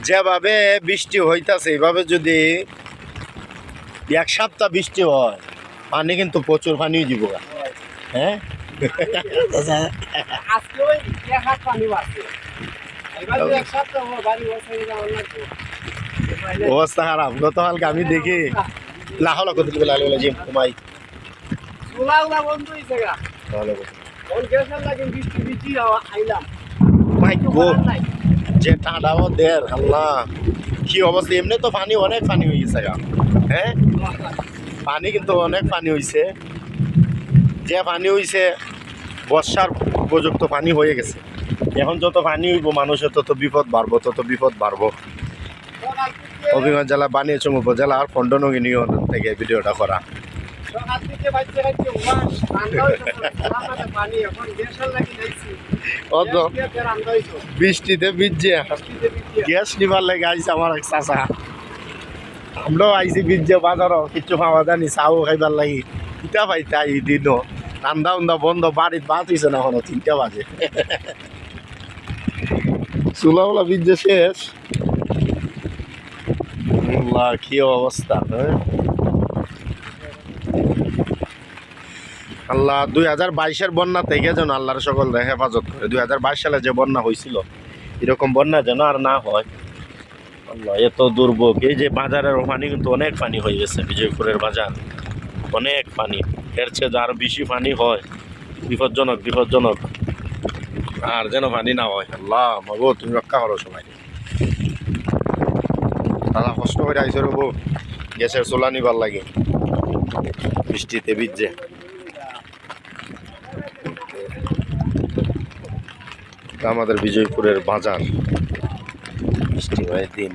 যেভাবে বৃষ্টি হইতাছে এইভাবে যদি এক সপ্তাহ বৃষ্টি হয় পানি কিন্তু প্রচুর পানি দিব। হ্যাঁ অবস্থা খারাপ। গতকালকে আমি দেখি লাহলা কত দিকে লাল জিম ঘুমাই যে ঠান্ডাও দের আল্লাহ কি অবস্থা। এমনি তো পানি অনেক পানি হয়ে গেছে গা। হ্যাঁ পানি কিন্তু অনেক পানি হয়েছে। যে পানি হয়েছে বর্ষার উপযুক্ত পানি হয়ে গেছে। এখন যত পানি হইব মানুষের তত বিপদ বাড়বো, তত বিপদ বাড়বো। হবিগঞ্জ জেলা বানিয়াচং উপজেলার খন্ডনগিনী ইউনিয়ন থেকে ভিডিওটা করা। বৃষ্টিতে ভিজছে গ্যাস নিবার লেগে আইসে আমার এক চাচা। আমরাও আইসি ভিজছে বাজারও কিচ্ছু পাওয়া জানি চাও খাইবার লাগি ইটা পাইতা এই দিনও রান্দা উন্দা বন্ধ। বাড়ির ভাত হয়েছে না এখনো 3টা বাজে। চুলাওলা ভিজছে শেষ। কি অবস্থা। হ্যাঁ আল্লাহ 2022-এর বন্যা থেকে যেন আল্লাহর সকল হেফাজত করে। 2022 সালে যে বন্যা হয়েছিল এরকম বন্যা যেন আর না হয়। আল্লাহ এত দুর্ভোগ। এই যে বাজারের পানি কিন্তু অনেক পানি হয়ে গেছে। বিজয়পুরের বাজার অনেক পানি। এর চেয়ে আরো বেশি পানি হয় বিপজ্জনক বিপজ্জনক। আর যেন পানি না হয়। আল্লাহ মাগো তুমি রক্ষা করো সবাই। দাদা কষ্ট করে আইসো রবো গ্যাসের চুলা নিবার লাগে বৃষ্টিতে ভিজছে। আমাদের বিজয়পুরের বাজার বৃষ্টি হয় দিন।